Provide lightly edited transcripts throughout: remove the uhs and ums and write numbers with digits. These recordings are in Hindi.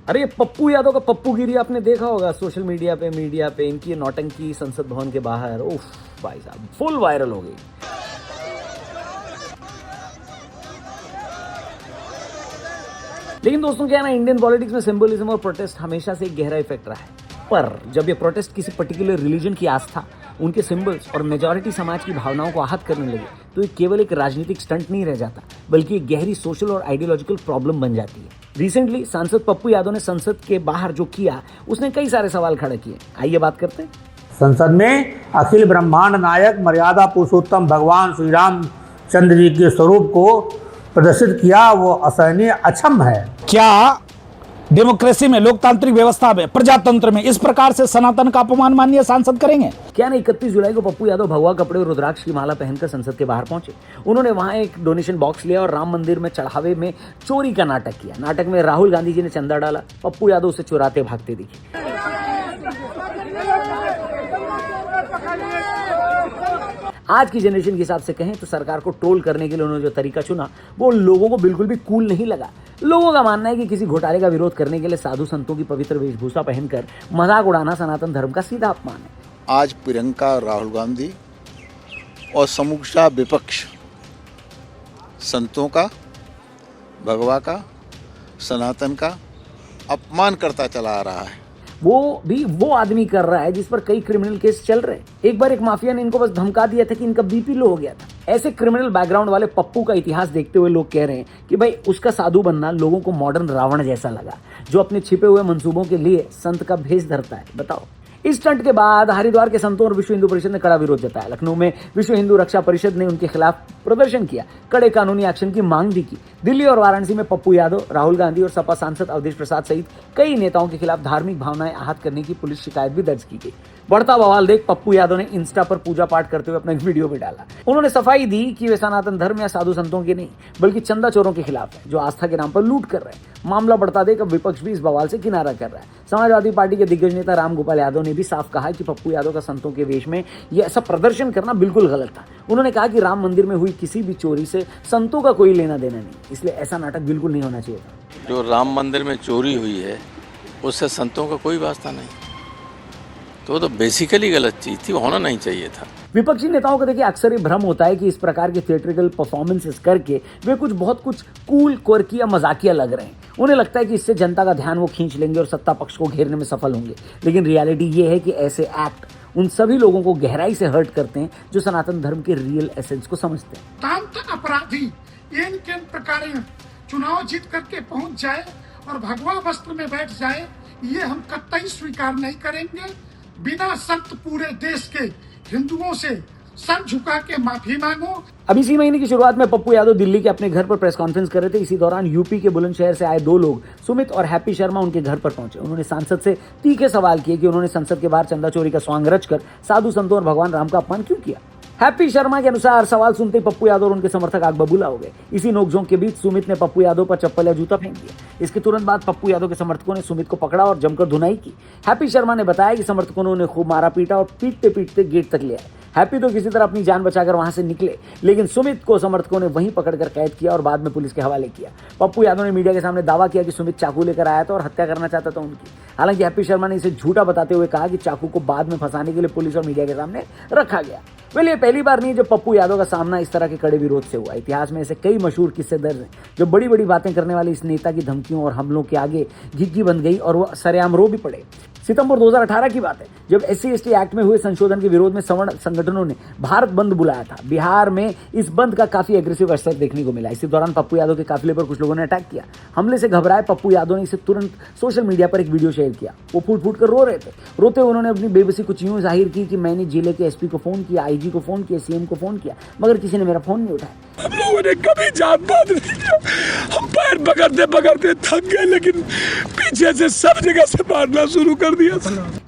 अरे ये पप्पू यादव का पप्पूगिरी आपने देखा होगा सोशल मीडिया पे इनकी नौटंकी संसद भवन के बाहर, उफ भाई साहब फुल वायरल हो गई। लेकिन दोस्तों क्या है ना, इंडियन पॉलिटिक्स में सिंबलिज्म और प्रोटेस्ट हमेशा से एक गहरा इफेक्ट रहा है। पर जब ये प्रोटेस्ट किसी पर्टिकुलर रिलीजन की आस्था, उनके सिंबल्स और मेजॉरिटी समाज की भावनाओं को आहत करने लगे, तो ये केवल एक राजनीतिक स्टंट नहीं रह जाता, बल्कि एक गहरी सोशल और आइडियोलॉजिकल प्रॉब्लम बन जाती है। रिसेंटली सांसद पप्पू यादव ने संसद के बाहर जो किया, उसने कई सारे सवाल खड़े किए। आइए बात करते हैं। संसद में अखिल ब्रह्मांड नायक मर्यादा पुरुषोत्तम भगवान श्री राम चंद्र जी के स्वरूप को प्रदर्शित किया, वो असहनीय अक्षम्य है। क्या डेमोक्रेसी में, लोकतांत्रिक व्यवस्था में, प्रजातंत्र में इस प्रकार से सनातन का अपमान माननीय सांसद करेंगे? क्या ना 31 जुलाई को पप्पू यादव भगवा कपड़े और रुद्राक्ष की माला पहनकर संसद के बाहर पहुंचे। उन्होंने वहां एक डोनेशन बॉक्स लिया और राम मंदिर में चढ़ावे में चोरी का नाटक किया। नाटक में राहुल गांधी जी ने चंदा डाला, पप्पू यादव उसे चुराते भागते दिखे। आज की जनरेशन के हिसाब से कहें तो सरकार को ट्रोल करने के लिए उन्होंने जो तरीका चुना, वो लोगों को बिल्कुल भी कूल नहीं लगा। लोगों का मानना है कि किसी घोटाले का विरोध करने के लिए साधु संतों की पवित्र वेशभूषा पहनकर मजाक उड़ाना सनातन धर्म का सीधा अपमान है। आज प्रियंका, राहुल गांधी और समूचा विपक्ष संतों का, भगवा का, सनातन का अपमान करता चला आ रहा है। वो भी वो आदमी कर रहा है जिस पर कई क्रिमिनल केस चल रहे हैं। एक बार एक माफिया ने इनको बस धमका दिया था कि इनका बीपी लो हो गया था। ऐसे क्रिमिनल बैकग्राउंड वाले पप्पू का इतिहास देखते हुए लोग कह रहे हैं कि भाई उसका साधु बनना लोगों को मॉडर्न रावण जैसा लगा, जो अपने छिपे हुए मंसूबों के लिए संत का भेष धरता है। बताओ। इस स्टंट के बाद हरिद्वार के संतों और विश्व हिंदू परिषद ने कड़ा विरोध जताया। लखनऊ में विश्व हिंदू रक्षा परिषद ने उनके खिलाफ प्रदर्शन किया, कड़े कानूनी एक्शन की मांग भी की। दिल्ली और वाराणसी में पप्पू यादव, राहुल गांधी और सपा सांसद अवधेश प्रसाद सहित कई नेताओं के खिलाफ धार्मिक भावनाएं आहत करने की पुलिस शिकायत भी दर्ज की गई। बढ़ता बवाल देख पप्पू यादव ने इंस्टा पर पूजा पाठ करते हुए अपना एक वीडियो भी डाला। उन्होंने सफाई दी कि वे सनातन धर्म या साधु संतों के नहीं, बल्कि चंदा चोरों के खिलाफ है, जो आस्था के नाम पर लूट कर रहे हैं। मामला बढ़ता देख अब विपक्ष भी इस बवाल से किनारा कर रहा है। समाजवादी पार्टी के दिग्गज नेता राम गोपाल यादव ने भी साफ कहा कि पप्पू यादव का संतों के वेश में यह ऐसा प्रदर्शन करना बिल्कुल गलत था। उन्होंने कहा कि राम मंदिर में हुई किसी भी चोरी से संतों का कोई लेना देना नहीं, इसलिए ऐसा नाटक बिल्कुल नहीं होना चाहिए था। जो राम मंदिर में चोरी हुई है उससे संतों का कोई वास्ता नहीं, तो वो तो बेसिकली गलत चीज थी, होना नहीं चाहिए था। विपक्षी नेताओं को देखिए अक्सर ये भ्रम होता है कि इस प्रकार के थिएट्रिकल परफॉर्मेंसेस करके वे बहुत कुछ कूल, क्वर्की या मजाकिया लग रहे हैं। उन्हें लगता है कि इससे जनता का ध्यान वो खींच लेंगे और सत्ता पक्ष को घेरने में सफल होंगे। लेकिन रियलिटी ये है कि ऐसे एक्ट उन सभी लोगों को गहराई से हर्ट करते हैं जो सनातन धर्म के रियल एसेंस को समझते हैं। तांत्रिक अपराधी इन किन प्रकार चुनाव जीत करके पहुंच जाए और भगवा वस्त्र में बैठ जाए, ये हम कतई स्वीकार नहीं करेंगे। बिना शर्त पूरे देश के हिंदुओं से सर झुका के माफी मांगो। अब इसी महीने की शुरुआत में पप्पू यादव दिल्ली के अपने घर पर प्रेस कॉन्फ्रेंस कर रहे थे। इसी दौरान यूपी के बुलंदशहर से आए दो लोग, सुमित और हैप्पी शर्मा, उनके घर पर पहुंचे। उन्होंने सांसद से तीखे सवाल किए कि उन्होंने संसद के बाहर चंदा चोरी का स्वांग रचकर साधु संतों और भगवान राम का अपमान क्यों किया। हैप्पी शर्मा के अनुसार सवाल सुनते ही पप्पू यादव और उनके समर्थक आग बबूला हो गए। इसी नोकझोंक के बीच सुमित ने पप्पू यादव पर चप्पल या जूता फेंक दिया। इसके तुरंत बाद पप्पू यादव के समर्थकों ने सुमित को पकड़ा और जमकर धुनाई की। हैप्पी शर्मा ने बताया कि समर्थकों ने उन्हें खूब मारा पीटा और पीटते पीटते गेट तक ले आए। हैप्पी तो किसी तरह अपनी जान बचाकर वहां से निकले, लेकिन सुमित को समर्थकों ने वहीं पकड़कर कैद किया और बाद में पुलिस के हवाले किया। पप्पू यादव ने मीडिया के सामने दावा किया कि सुमित चाकू लेकर आया था और हत्या करना चाहता था उनकी। हालांकि हैप्पी शर्मा ने इसे झूठा बताते हुए कहा कि चाकू को बाद में फंसाने के लिए पुलिस और मीडिया के सामने रखा गया। ये पहली बार नहीं जब पप्पू यादव का सामना इस तरह के कड़े विरोध से हुआ। इतिहास में ऐसे कई मशहूर किस्से दर्ज हैं जो बड़ी बड़ी बातें करने वाले इस नेता की धमकियों और हमलों के आगे घिघी बन गई और वो सरेआम रो भी पड़े। सितंबर 2018 की बात है जब SC/ST एक्ट में हुए संशोधन के विरोध में सवर्ण संगठनों ने भारत बंद बुलाया था। बिहार में इस बंद का काफी एग्रेसिव असर देखने को मिला। इसी दौरान पप्पू यादव के काफिले पर कुछ लोगों ने अटैक किया। हमले से घबराए पप्पू यादव ने इसे तुरंत सोशल मीडिया पर एक वीडियो शेयर किया। वो फूट फूट कर रो रहे थे। रोते उन्होंने अपनी बेबसी कुछ यूं जाहिर की कि मैंने जिले के SP को फोन किया, IG को फोन किया, CM को फोन किया, मगर किसी ने मेरा फोन नहीं उठाया। हम लोगों ने कभी जात पात नहीं किया, हम पैर पकड़ते पकड़ते थक गए, लेकिन पीछे से सब जगह से मारना शुरू कर दिया।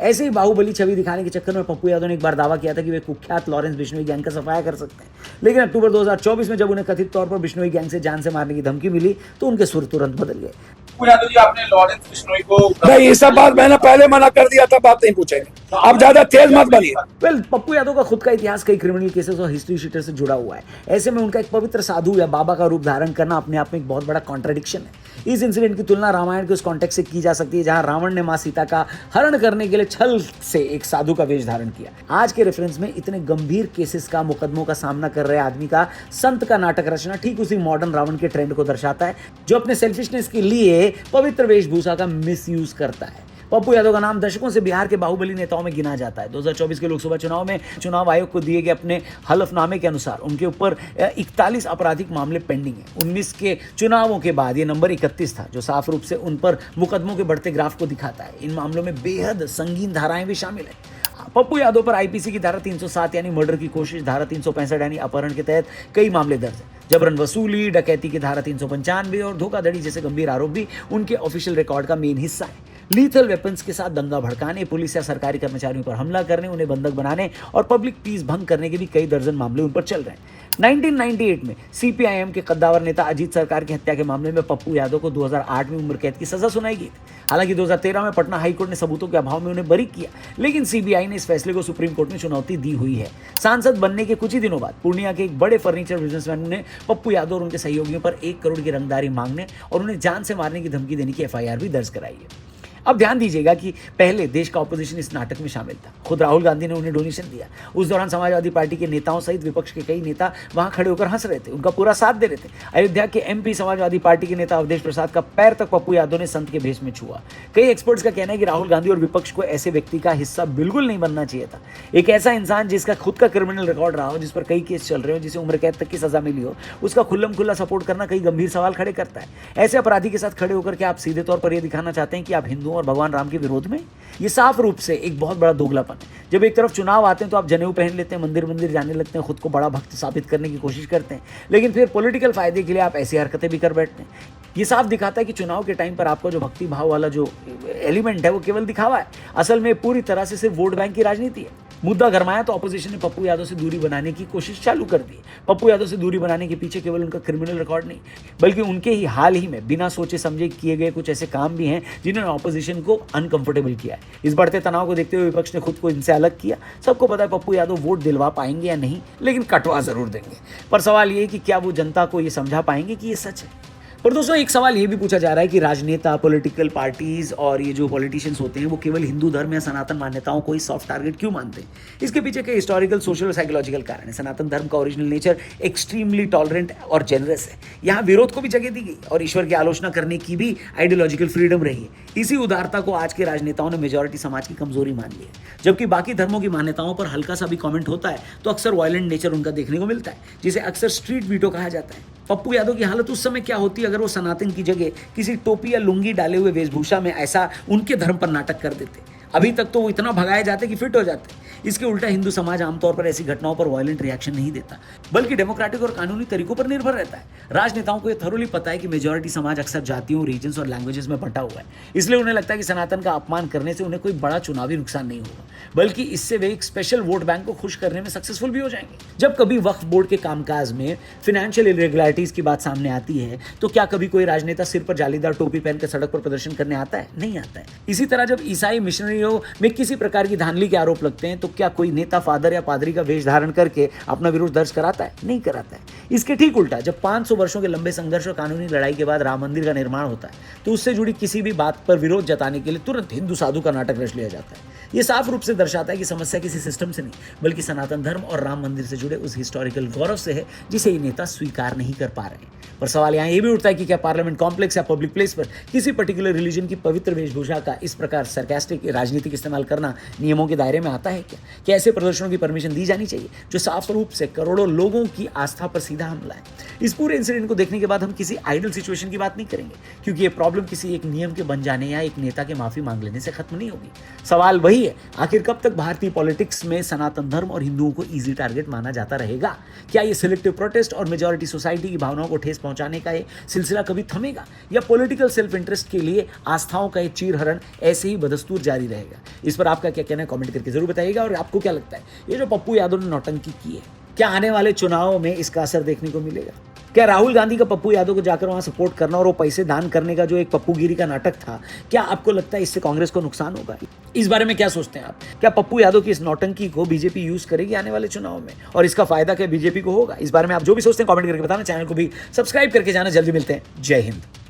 ऐसे ही बाहुबली छवि दिखाने के चक्कर में पप्पू यादव ने एक बार दावा किया था कि वे कुख्यात लॉरेंस बिश्नोई गैंग का सफाया कर सकते हैं। लेकिन अक्टूबर 2024 में जब उन्हें कथित तौर पर बिश्नोई गैंग से जान से मारने की धमकी मिली तो उनके सुर तुरंत बदल गए। यादव जी, आपने लॉरेंस बिश्नोई को नहीं, ये सब बात मैंने पहले मना कर दिया था, बात नहीं पूछेंगे। आप ज्यादा तेज मत बनिए। पप्पू यादव का खुद का इतिहास कई क्रिमिनल केसेस और हिस्ट्री शीटर से जुड़ा हुआ है। ऐसे में उनका एक पवित्र साधु या बाबा का रूप धारण करना अपने आप में एक बहुत बड़ा कॉन्ट्रडिक्शन है। इस इंसिडेंट की तुलना रामायण के उस कॉन्टेक्स्ट से की जा सकती है जहां रावण ने मां सीता का हरण करने के लिए छल से एक साधु का वेश धारण किया। आज के रेफरेंस में इतने गंभीर केसेस का, मुकदमों का सामना कर रहे आदमी का संत का नाटक रचना ठीक उसी मॉडर्न रावण के ट्रेंड को दर्शाता है जो अपने सेल्फिशनेस के लिए पवित्र वेशभूषा का मिसयूज करता है। पप्पू यादव का नाम दशकों से बिहार के बाहुबली नेताओं में गिना जाता है। 2024 के लोकसभा चुनाव में चुनाव आयोग को दिए गए अपने हलफनामे के अनुसार उनके ऊपर 41 आपराधिक मामले पेंडिंग हैं। 19 के चुनावों के बाद ये नंबर 31 था, जो साफ रूप से उन पर मुकदमों के बढ़ते ग्राफ को दिखाता है। इन मामलों में बेहद संगीन धाराएं भी शामिल हैं। पप्पू यादव पर आईपीसी की धारा 307 यानी मर्डर की कोशिश, धारा 365 यानी अपहरण के तहत कई मामले दर्ज हैं। जबरन वसूली, डकैती की धारा 395 और धोखाधड़ी जैसे गंभीर आरोप भी उनके ऑफिशियल रिकॉर्ड का मेन हिस्सा है। लीथल वेपन्स के साथ दंगा भड़काने, पुलिस या सरकारी कर्मचारियों पर हमला करने, उन्हें बंधक बनाने और पब्लिक पीस भंग करने के भी कई दर्जन मामले उन पर चल रहे हैं। 1998 में सीपीआईएम के कद्दावर नेता अजीत सरकार की हत्या के मामले में पप्पू यादव को 2008 में उम्र कैद की सजा सुनाई गई थी। हालांकि 2013 में पटना हाईकोर्ट ने सबूतों के अभाव में उन्हें बरी किया, लेकिन सीबीआई ने इस फैसले को सुप्रीम कोर्ट में चुनौती दी हुई है। सांसद बनने के कुछ ही दिनों बाद पूर्णिया के एक बड़े फर्नीचर बिजनेसमैन ने पप्पू यादव और उनके सहयोगियों पर 1 करोड़ की रंगदारी मांगने और उन्हें जान से मारने की धमकी देने की एफआईआर भी दर्ज कराई है। अब ध्यान दीजिएगा कि पहले देश का ऑपोजिशन इस नाटक में शामिल था। खुद राहुल गांधी ने उन्हें डोनेशन दिया। उस दौरान समाजवादी पार्टी के नेताओं सहित विपक्ष के कई नेता वहां खड़े होकर हंस रहे थे, उनका पूरा साथ दे रहे थे। अयोध्या के एमपी समाजवादी पार्टी के नेता अवधेश प्रसाद का पैर तक पप्पू यादव ने संत के भेष में छुआ। कई एक्सपर्ट्स का कहना है कि राहुल गांधी और विपक्ष को ऐसे व्यक्ति का हिस्सा बिल्कुल नहीं बनना चाहिए था। एक ऐसा इंसान जिसका खुद का क्रिमिनल रिकॉर्ड रहा हो, जिस पर कई केस चल रहे हो, जिसे उम्र कैद तक की सजा मिली हो, उसका खुल्लम खुल्ला सपोर्ट करना कई गंभीर सवाल खड़े करता है। ऐसे अपराधी के साथ खड़े होकर क्या आप सीधे तौर पर यह दिखाना चाहते हैं कि आप हिंदुओं और भगवान राम के विरोध में? ये साफ रूप से एक बहुत बड़ा दोगलापन है। जब एक तरफ चुनाव आते हैं तो आप जनेऊ पहन लेते हैं, मंदिर जाने लगते हैं, खुद को बड़ा भक्त साबित करने की कोशिश करते हैं, लेकिन फिर पॉलिटिकल फायदे के लिए आप ऐसी हरकतें भी कर बैठते हैं। ये साफ दिखाता है कि चुनाव के टाइम पर आपका जो भक्ति भाव वाला जो एलिमेंट है वो केवल दिखावा है, असल में पूरी तरह से सिर्फ वोट बैंक की राजनीति है। मुद्दा गरमाया तो ऑपोजिशन ने पप्पू यादव से दूरी बनाने की कोशिश चालू कर दी। पप्पू यादव से दूरी बनाने के पीछे केवल उनका क्रिमिनल रिकॉर्ड नहीं, बल्कि उनके ही हाल ही में बिना सोचे समझे किए गए कुछ ऐसे काम भी हैं जिन्होंने ऑपोजिशन को अनकंफर्टेबल किया है। इस बढ़ते तनाव को देखते हुए विपक्ष ने खुद को इनसे अलग किया। सबको पता है पप्पू यादव वोट दिलवा पाएंगे या नहीं, लेकिन कटवा जरूर देंगे। पर सवाल ये है कि क्या वो जनता को ये समझा पाएंगे कि ये सच है। पर दोस्तों एक सवाल ये भी पूछा जा रहा है कि राजनेता, पॉलिटिकल पार्टीज और ये जो पॉलिटिशियंस होते हैं वो केवल हिंदू धर्म या सनातन मान्यताओं को ही सॉफ्ट टारगेट क्यों मानते हैं? इसके पीछे के हिस्टोरिकल, सोशल और साइकोलॉजिकल कारण है। सनातन धर्म का ओरिजिनल नेचर एक्सट्रीमली टॉलरेंट और जेनरस है। यहाँ विरोध को भी जगह दी गई और ईश्वर की आलोचना करने की भी आइडियोलॉजिकल फ्रीडम रही है। इसी उदारता को आज के राजनेताओं ने मेजॉरिटी समाज की कमजोरी मान ली है। जबकि बाकी धर्मों की मान्यताओं पर हल्का सा भी कॉमेंट होता है तो अक्सर वायलेंट नेचर उनका देखने को मिलता है, जिसे अक्सर स्ट्रीट वीटो कहा जाता है। पप्पू यादव की हालत उस समय क्या होती अगर वो सनातन की जगह किसी टोपी या लुंगी डाले हुए वेशभूषा में ऐसा उनके धर्म पर नाटक कर देते? अभी तक तो वो इतना भगाए जाते कि फिट हो जाते। इसके उल्टा हिंदू समाज आमतौर पर ऐसी घटनाओं पर वायलेंट रिएक्शन नहीं देता, बल्कि डेमोक्रेटिक और कानूनी तरीकों पर निर्भर रहता है। राजनेताओं को यह थोरोली पता है कि मेजॉरिटी समाज अक्सर जातियों, रीजन्स और लैंग्वेजेस में बंटा हुआ है, इसलिए उन्हें लगता है कि सनातन का अपमान करने से उन्हें कोई बड़ा चुनावी नुकसान नहीं होगा, बल्कि इससे वे एक स्पेशल वोट बैंक को खुश करने में सक्सेसफुल भी हो जाएंगे। जब कभी वक्फ बोर्ड के कामकाज में फाइनेंशियल इरेगुलरिटीज की बात सामने आती है तो क्या कभी कोई राजनेता सिर पर जालीदार टोपी पहनकर सड़क पर प्रदर्शन करने आता है? नहीं आता है। इसी तरह जब ईसाई मिशनरियों में किसी प्रकार की धांधली के आरोप लगते हैं तो क्या कोई नेता फादर या पादरी का वेश धारण करके अपना विरोध दर्ज कराता है? नहीं कराता है। इसके ठीक उल्टा जब 500 वर्षों के लंबे संघर्ष और कानूनी लड़ाई के बाद राम मंदिर का निर्माण होता है तो उससे जुड़ी किसी भी बात पर विरोध जताने के लिए तुरंत हिंदू साधु का नाटक रच लिया जाता है। यह साफ रूप से दर्शाता है कि समस्या किसी सिस्टम से नहीं, बल्कि सनातन धर्म और राम मंदिर से जुड़े उस हिस्टोरिकल गौरव से है जिसे ये नेता स्वीकार नहीं कर पा रहे हैं। पर सवाल यहाँ ये भी उठता है कि क्या पार्लियामेंट कॉम्प्लेक्स या पब्लिक प्लेस पर किसी पर्टिकुलर रिलीजन की पवित्र वेशभूषा का इस प्रकार सरकास्टिक राजनीतिक इस्तेमाल करना नियमों के दायरे में आता है? क्या ऐसे प्रदर्शनों की परमिशन दी जानी चाहिए जो साफ रूप से करोड़ों लोगों की आस्था पर सीधा हमला है? इस पूरे इंसिडेंट को देखने के बाद हम किसी आइडल सिचुएशन की बात नहीं करेंगे, क्योंकि ये प्रॉब्लम किसी एक नियम के बन जाने या एक नेता के माफी मांग लेने से खत्म नहीं होगी। सवाल वही है, आखिर कब तक भारतीय पॉलिटिक्स में सनातन धर्म और हिंदुओं को इजी टारगेट माना जाता रहेगा? क्या ये सिलेक्टिव प्रोटेस्ट और मेजॉरिटी सोसाइटी की भावनाओं को ठेस पहुंचाने का ये सिलसिला कभी थमेगा, या पॉलिटिकल सेल्फ इंटरेस्ट के लिए आस्थाओं का ये चीरहरण ऐसे ही बदस्तूर जारी रहेगा? इस पर आपका क्या कहना है कमेंट करके जरूर बताइएगा। और आपको क्या लगता है ये जो पप्पू यादव ने नौटंकी की है, क्या आने वाले चुनाव में इसका असर देखने को मिलेगा? क्या राहुल गांधी का पप्पू यादव को जाकर वहां सपोर्ट करना और वो पैसे दान करने का जो एक पप्पूगिरी का नाटक था, क्या आपको लगता है इससे कांग्रेस को नुकसान होगा? इस बारे में क्या सोचते हैं आप? क्या पप्पू यादव की इस नौटंकी को बीजेपी यूज करेगी आने वाले चुनाव में, और इसका फायदा क्या बीजेपी को होगा? इस बारे में आप जो भी सोचते हैं कमेंट करके बताना। चैनल को भी सब्सक्राइब करके जाना। जल्दी मिलते हैं। जय हिंद।